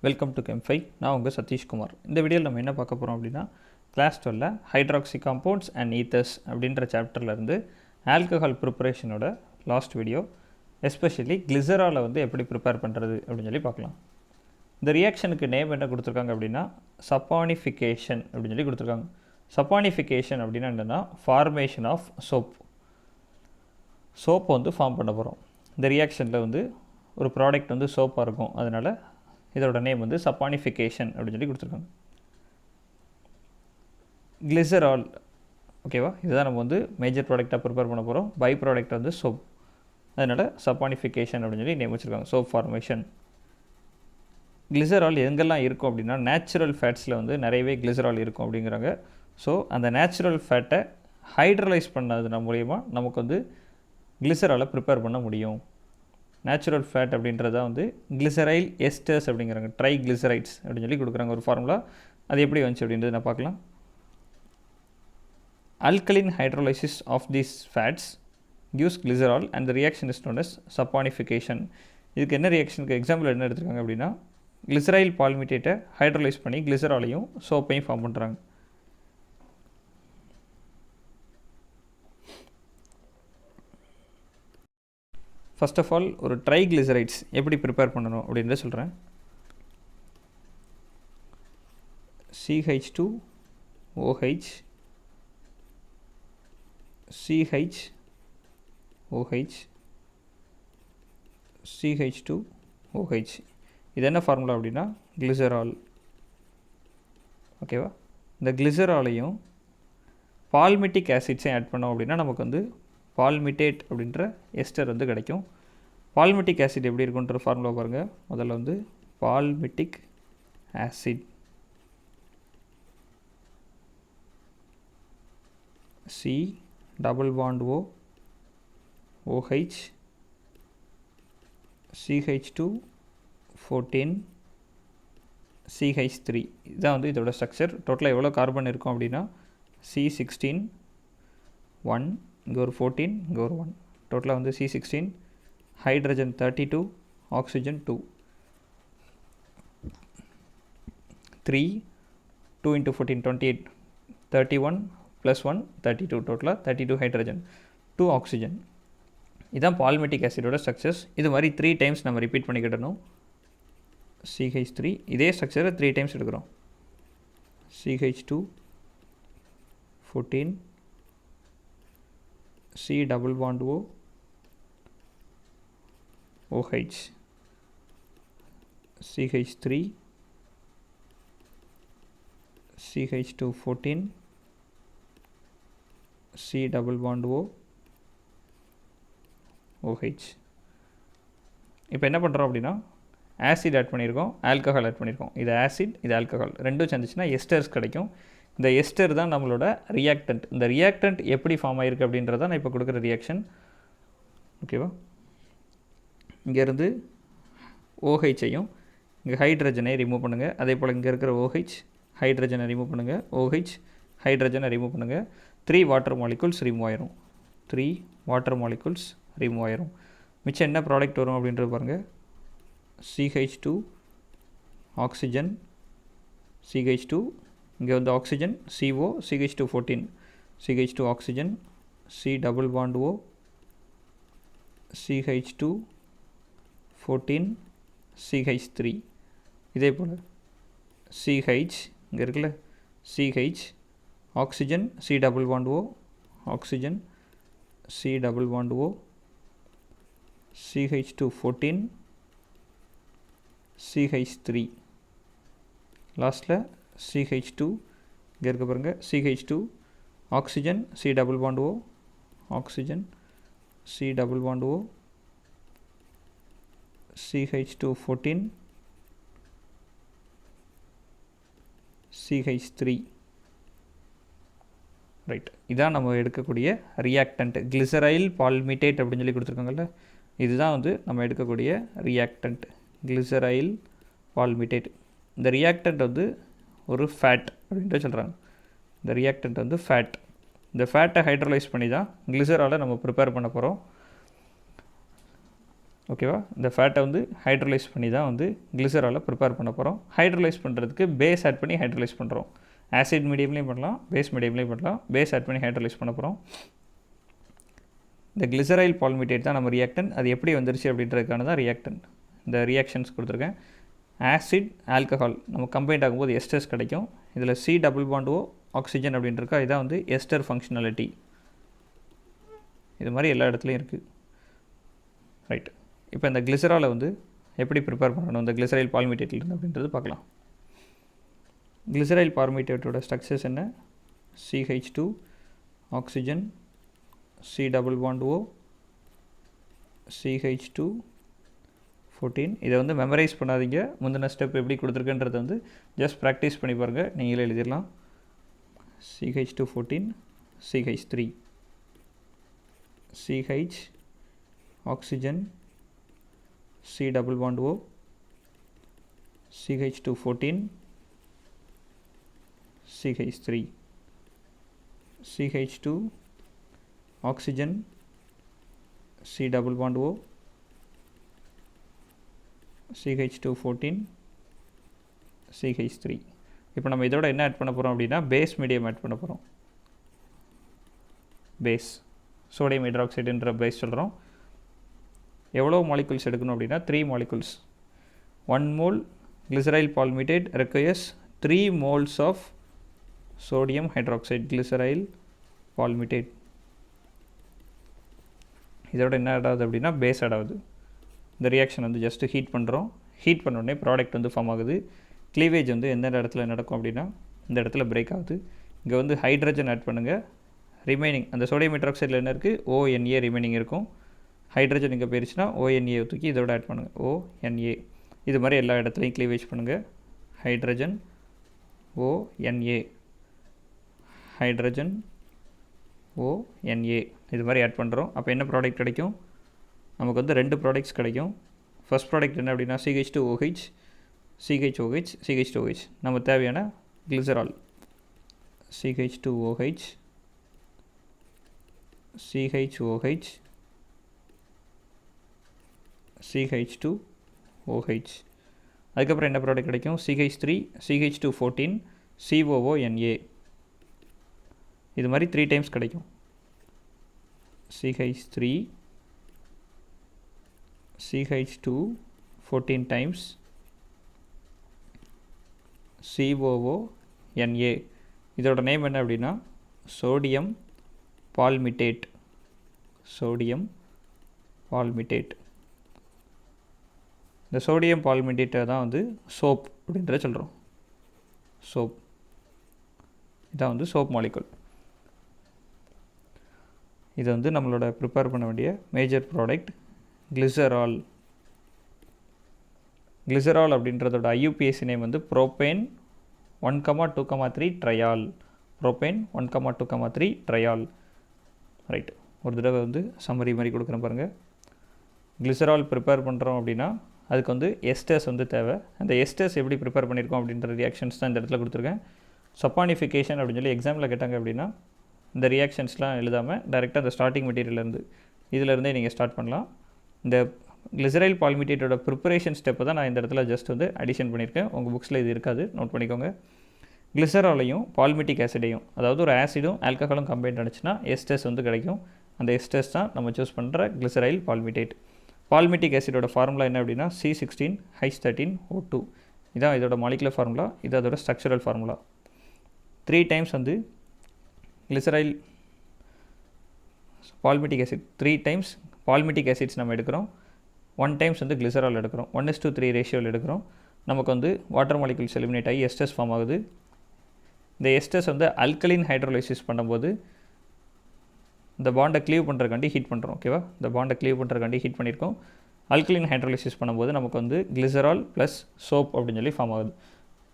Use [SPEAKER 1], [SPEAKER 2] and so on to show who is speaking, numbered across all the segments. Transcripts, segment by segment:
[SPEAKER 1] Welcome to gem 5. நான் உங்கள் சதீஷ்குமார். இந்த வீடியோவில் நம்ம என்ன பார்க்க போகிறோம் அப்படின்னா, class 12 hydroxy compounds and ethers அப்படின்ற சாப்டர்லேருந்து ஆல்கஹால் ப்ரிப்பரேஷனோட லாஸ்ட் வீடியோ, எஸ்பெஷலி கிளிசராலை வந்து எப்படி ப்ரிப்பேர் பண்ணுறது அப்படின்னு சொல்லி பார்க்கலாம். இந்த ரியாக்ஷனுக்கு நேம் என்ன கொடுத்துருக்காங்க அப்படின்னா, சப்பானிஃபிகேஷன் அப்படின்னு சொல்லி கொடுத்துருக்காங்க. சப்பானிஃபிகேஷன் அப்படின்னா என்னென்னா, ஃபார்மேஷன் ஆஃப் சோப்பை வந்து ஃபார்ம் பண்ண போகிறோம். இந்த ரியாக்ஷனில் வந்து ஒரு ப்ராடக்ட் வந்து சோப்பாக இருக்கும், அதனால் இதோட நேம் வந்து சப்பானிஃபிகேஷன் அப்படின்னு சொல்லி கொடுத்துருக்காங்க. கிளிசரால், ஓகேவா, இதுதான் நம்ம வந்து மேஜர் ப்ராடக்டாக ப்ரிப்பேர் பண்ண போகிறோம். பை ப்ராடக்ட் வந்து சோப், அதனால் சப்பானிஃபிகேஷன் அப்படின்னு சொல்லி நேம் வச்சுருக்காங்க. Soap formation. கிளிசரால் எங்கெல்லாம் இருக்கும் அப்படின்னா, நேச்சுரல் ஃபேட்ஸில் வந்து நிறையவே கிளிசரால் இருக்கும் அப்படிங்கிறாங்க. ஸோ அந்த நேச்சுரல் ஃபேட்டை ஹைட்ரலைஸ் பண்ணது மூலயமா நமக்கு வந்து கிளிசராலை ப்ரிப்பேர் பண்ண முடியும். நேச்சுரல் ஃபேட் அப்படின்றத வந்து கிளிசரைல் எஸ்டர்ஸ் அப்படிங்கிறாங்க. ட்ரை கிளிசரைட்ஸ் அப்படின்னு சொல்லி கொடுக்குறாங்க ஒரு ஃபார்முலா. அது எப்படி வந்துச்சு அப்படின்றது நான் பார்க்கலாம். alkaline hydrolysis of these fats gives glycerol and the reaction is known as saponification. இதுக்கு என்ன ரியாக்ஷனுக்கு எக்ஸாம்பிள் என்ன எடுத்துருக்காங்க அப்படின்னா, கிளிசரைல் பால்மிட்டேட்டை ஹைட்ரலைஸ் பண்ணி கிளிசராலையும் சோப்பையும் ஃபார்ம் பண்ணுறாங்க. ஃபர்ஸ்ட் ஆஃப் ஆல் ஒரு ட்ரைக்ளிசரைட்ஸ் எப்படி ப்ரிப்பேர் பண்ணணும் அப்படின்றத சொல்கிறேன். CH2OH CHOH CH2OH. இது என்ன ஃபார்முலா அப்படின்னா, கிளிசரால். ஓகேவா, இந்த கிளிசராலையும் பால்மிட்டிக் ஆசிட்ஸையும் ஆட் பண்ணோம் அப்படின்னா நமக்கு வந்து பால்மிட்டேட் அப்படின்ற எஸ்டர் வந்து கிடைக்கும். பால்மிட்டிக் ஆசிட் எப்படி இருக்குன்ற ஃபார்முலா பாருங்கள். முதல்ல வந்து palmitic acid C double bond O OH CH2 14 CH3. இதுதான் வந்து இதோட ஸ்ட்ரக்சர். டோட்டலாக எவ்வளோ கார்பன் இருக்கும் அப்படின்னா, C16 1, இங்கே ஒரு 14, இங்கே ஒரு 1, டோட்டலாக வந்து C16, ஹைட்ரஜன் 32, ஆக்சிஜன் 2, 3, 2 into 14 28, 31 + 1 32, டோட்டலாக 32 ஹைட்ரஜன், 2 ஆக்சிஜன். இதுதான் பால்மெட்டிக் ஆசிடோட ஸ்ட்ரக்சர்ஸ். இது மாதிரி 3 டைம்ஸ் நம்ம ரிப்பீட் பண்ணிக்கிடணும். CH3 இதே ஸ்ட்ரக்சரை 3 டைம்ஸ் எடுக்கிறோம். CH2 14 C double bond O OH CH3 CH2 14 C double bond O OH. இப்போ என்ன பண்ணுறோம் அப்படின்னா, ஆசிட் ஆட் பண்ணியிருக்கோம், ஆல்கஹால் ஆட் பண்ணியிருக்கோம். இது ஆசிட், இது ஆல்கஹால், ரெண்டும் சேர்ந்துச்சுன்னா எஸ்டர்ஸ் கிடைக்கும். இந்த எஸ்டர் தான் நம்மளோட ரியாக்டன்ட். இந்த ரியாக்டன்ட் எப்படி ஃபார்ம் ஆகிருக்கு அப்படின்றத நான் இப்போ கொடுக்குற ரியாக்ஷன். ஓகேவா, இங்கேருந்து ஓஹெச்சையும் இங்கே ஹைட்ரஜனை ரிமூவ் பண்ணுங்கள். அதே போல் இங்கே இருக்கிற OH ஹைட்ரஜனை ரிமூவ் பண்ணுங்கள், OH ஹைட்ரஜனை ரிமூவ் பண்ணுங்கள். 3 வாட்டர் மாலிகுல்ஸ் ரிமூவ் ஆயிரும். 3 வாட்டர் மாலிகுல்ஸ் ரிமூவ் ஆயிரும். மிச்சம் என்ன ப்ராடக்ட் வரும் அப்படின்றது பாருங்கள். CH2 ஆக்சிஜன், CH2 இங்கே வந்து oxygen, CO CH2 14, CH2 oxygen, C double bond O CH2 14 CH3. இதே போல் CH இங்கே இருக்குல்ல, CH oxygen, C double bond O oxygen, C double bond O CH2 14 CH3. லாஸ்ட்டில் CH2 இங்கே இருக்க பாருங்கள். CH2 oxygen, C double bond O oxygen, C double bond O CH2 14 CH3. Right, இதான் நம்ம எடுக்கக்கூடிய ரியாக்டன்ட். கிளிசரைல் பால்மிட்டேட் அப்படின்னு சொல்லி கொடுத்துருக்காங்கல்ல, இதுதான் வந்து நம்ம எடுக்கக்கூடிய ரியாக்டன்ட், கிளிசரைல் பால்மிட்டேட். இந்த ரியாக்டன்ட் வந்து ஒரு ஃபேட் அப்படின்ட்டு சொல்கிறாங்க. இந்த ரியாக்டன்ட் வந்து ஃபேட். இந்த ஃபேட்டை ஹைட்ரலைஸ் பண்ணி தான் கிளிசராலை நம்ம ப்ரிப்பேர் பண்ண போகிறோம். ஓகேவா? இந்த ஃபேட்டை வந்து ஹைட்ரலைஸ் பண்ணி தான் வந்து கிளிசராலை ப்ரிப்பேர் பண்ண போகிறோம். ஹைட்ரலைஸ் பண்ணுறதுக்கு பேஸ் ஆட் பண்ணி ஹைட்ரலைஸ் பண்ணுறோம். ஆசிட் மீடியம்லேயும் பண்ணலாம், பேஸ் மீடியம்லேயும் பண்ணலாம். பேஸ் ஆட் பண்ணி ஹைட்ரலைஸ் பண்ண போகிறோம். இந்த கிளிசரைல் பால்மிட்டேட் தான் நம்ம ரியாக்டன். அது எப்படி வந்துருச்சு அப்படின்றதுக்கான தான் ரியாக்டன். இந்த ரியாக்ஷன்ஸ் கொடுத்துருக்கேன். ஆசிட் ஆல்கஹால் நம்ம கம்பைண்ட் ஆகும்போது எஸ்டர்ஸ் கிடைக்கும். இதில் C double bond O oxygen அப்படின்ட்டுருக்கா, இதான் வந்து எஸ்டர் ஃபங்க்ஷனாலிட்டி. இது மாதிரி எல்லா இடத்துலையும் இருக்குது. ரைட். இப்போ இந்த கிளிசராலை வந்து எப்படி ப்ரிப்பேர் பண்ணணும் இந்த கிளிசரைல் பால்மிட்டேட்லேருந்து அப்படின்றது பார்க்கலாம். கிளிசரைல் பால்மிட்டேட்டோட ஸ்ட்ரக்சர்ஸ் என்ன? CH2 oxygen, C double bond O, CH2 14. இதை வந்து மெமரைஸ் பண்ணாதீங்க. முந்தின ஸ்டெப் எப்படி கொடுத்துருக்குன்றது வந்து ஜஸ்ட் ப்ராக்டிஸ் பண்ணி பாருங்கள், நீங்களே எழுதிடலாம். CH2 14, CH3, CH oxygen, C double bond O, CH2 14, CH3, CH2 oxygen, C double bond O, CH2 14, CH3. இப்போ நம்ம இதோட என்ன ஆட் பண்ண போகிறோம் அப்படின்னா பேஸ் மீடியம் ஆட் பண்ண போகிறோம். பேஸ் சோடியம் ஹைட்ராக்சைடுன்ற பேஸ் சொல்கிறோம். எவ்வளோ மாலிகுல்ஸ் எடுக்கணும் அப்படின்னா 3 molecules. 1 mole glyceryl palmitate requires 3 moles of sodium hydroxide glyceryl palmitate. இதோட என்ன ஆட் ஆகுது அப்படின்னா பேஸ் ஆட் ஆகுது. இந்த ரியாக்ஷன் வந்து ஜஸ்ட்டு ஹீட் பண்ணுறோம். ஹீட் பண்ணோடனே ப்ராடக்ட் வந்து ஃபார்ம் ஆகுது. க்ளீவேஜ் வந்து எந்த இடத்துல நடக்கும் அப்படின்னா இந்த இடத்துல பிரேக் ஆகுது. இங்கே வந்து ஹைட்ரஜன் ஆட் பண்ணுங்கள். ரிமைனிங் அந்த சோடியம் ஹைட்ராக்சைடில் என்ன இருக்குது? ONA ரிமைனிங் இருக்கும். ஹைட்ரஜன் இங்கே போயிருச்சுன்னா ONA தூக்கி இதோட ஆட் பண்ணுங்கள், ONA. இது மாதிரி எல்லா இடத்துலையும் க்ளீவேஜ் பண்ணுங்கள். Hydrogen, ONA, hydrogen, ONA. இது மாதிரி ஆட் பண்ணுறோம். அப்போ என்ன ப்ராடக்ட் கிடைக்கும்? நமக்கு வந்து 2 ப்ராடக்ட்ஸ் கிடைக்கும். ஃபர்ஸ்ட் ப்ராடக்ட் என்ன அப்படின்னா CH2OH, CHOH, CH2OH. நம்ம தேவையான கிளிசரால் CH2OH, CHOH, CH2OH. அதுக்கப்புறம் என்ன ப்ராடக்ட் கிடைக்கும்? CH3, CH214, COONA. இது மாதிரி 3 டைம்ஸ் கிடைக்கும். CH3, CH2 14 times, COONA. இதோட நேம் என்ன அப்படின்னா சோடியம் பால்மிட்டேட். Sodium palmitate. இந்த சோடியம் பால்மிட்டேட்டை தான் வந்து சோப் அப்படின்றத சொல்கிறோம். சோப் இதான் வந்து சோப் மாலிகுல். இது வந்து நம்மளோட ப்ரிப்பேர் பண்ண வேண்டிய மேஜர் ப்ராடக்ட் கிளிசரால். கிளிசரால் அப்படின்றதோட IUPAC நேம் வந்து propane 1,2,3 triol. Propane 1,2,3 triol. Right. ஒரு தடவை வந்து சம்மரி மாதிரி கொடுக்குறேன் பாருங்கள். கிளிசரால் ப்ரிப்பேர் பண்ணுறோம் அப்படின்னா அதுக்கு வந்து எஸ்டர்ஸ் வந்து தேவை. அந்த எஸ்டர்ஸ் எப்படி ப்ரிப்பேர் பண்ணியிருக்கோம் அப்படின்ற ரியாக்ஷன்ஸ் தான் இந்த இடத்துல கொடுத்துருக்கேன். சப்பானிஃபிகேஷன் அப்படின்னு சொல்லி எக்ஸாமில் கேட்டாங்க அப்படின்னா இந்த ரியாக்ஷன்ஸ்லாம் எழுதாமல் டைரெக்டாக அந்த ஸ்டார்டிங் மெட்டீரியல்லேருந்து இதிலேருந்தே நீங்கள் ஸ்டார்ட் பண்ணலாம். இந்த கிளிசரைல் பால்மிட்டேட்டோட ப்ரிப்பரேஷன் ஸ்டெப்பை தான் நான் இந்த இடத்துல ஜஸ்ட் வந்து அடிஷன் பண்ணியிருக்கேன். உங்கள் புக்ஸில் இது இருக்காது, நோட் பண்ணிக்கோங்க. கிளிசராலையும் பால்மிட்டிக் ஆசிடையும், அதாவது ஒரு ஆசிடும் ஆல்கஹாலும் கம்பைண்ட் ஆனிச்சுன்னா எஸ்டர்ஸ் வந்து கிடைக்கும். அந்த எஸ்டர்ஸ் தான் நம்ம சூஸ் பண்ணுற கிளிசரைல் பால்மிட்டேட். பால்மிட்டிக் ஆசிடோட ஃபார்முலா என்ன அப்படின்னா C16H13O2. இதான் இதோட மாலிகுலர் ஃபார்முலா. இது அதோட ஸ்ட்ரக்சரல் ஃபார்முலா. 3 டைம்ஸ் வந்து glyceryl palmitic acid 3 times palmitic acids நம்ம எடுக்கிறோம். 1 டைம்ஸ் வந்து கிளிசரால் எடுக்கிறோம். 1:3 ரேஷியோவில் எடுக்கிறோம். நமக்கு வந்து வாட்டர் மாலிகுல்ஸ் எலிமினேட் ஆகி எஸ்டர்ஸ் ஃபார்ம் ஆகுது. இந்த எஸ்டர்ஸ் வந்து அல்கலின் ஹைட்ரோலைசிஸ் பண்ணும்போது இந்த பாண்டை க்ளீவ் பண்ணுறக்காண்டி ஹீட் பண்ணுறோம். ஓகேவா? இந்த பாண்டை க்ளீவ் பண்ணுறக்காண்டி ஹீட் பண்ணியிருக்கோம். அல்கலின் ஹைட்ரோலைசிஸ் பண்ணும்போது நமக்கு வந்து கிளிசரால் ப்ளஸ் சோப் அப்படின்னு சொல்லி ஃபார்ம் ஆகுது.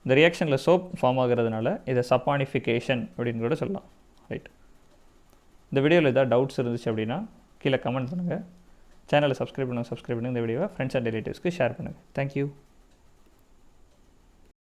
[SPEAKER 1] இந்த ரியாக்ஷனில் சோப் ஃபார்ம் ஆகிறதுனால இதை சப்பானிஃபிகேஷன் அப்படின்னு கூட சொல்லலாம். ரைட். இந்த வீடியோவில் ஏதாவது டவுட்ஸ் இருந்துச்சு அப்படின்னா கீழே கமெண்ட் பண்ணுங்கள். சேனலை சப்ஸ்கிரைப் பண்ணுங்கள். இந்த வீடியோவை ஃப்ரெண்ட்ஸ் அண்ட் ரிலேட்டிவ்ஸ்க்கு ஷேர் பண்ணுங்கள். தேங்க்யூ.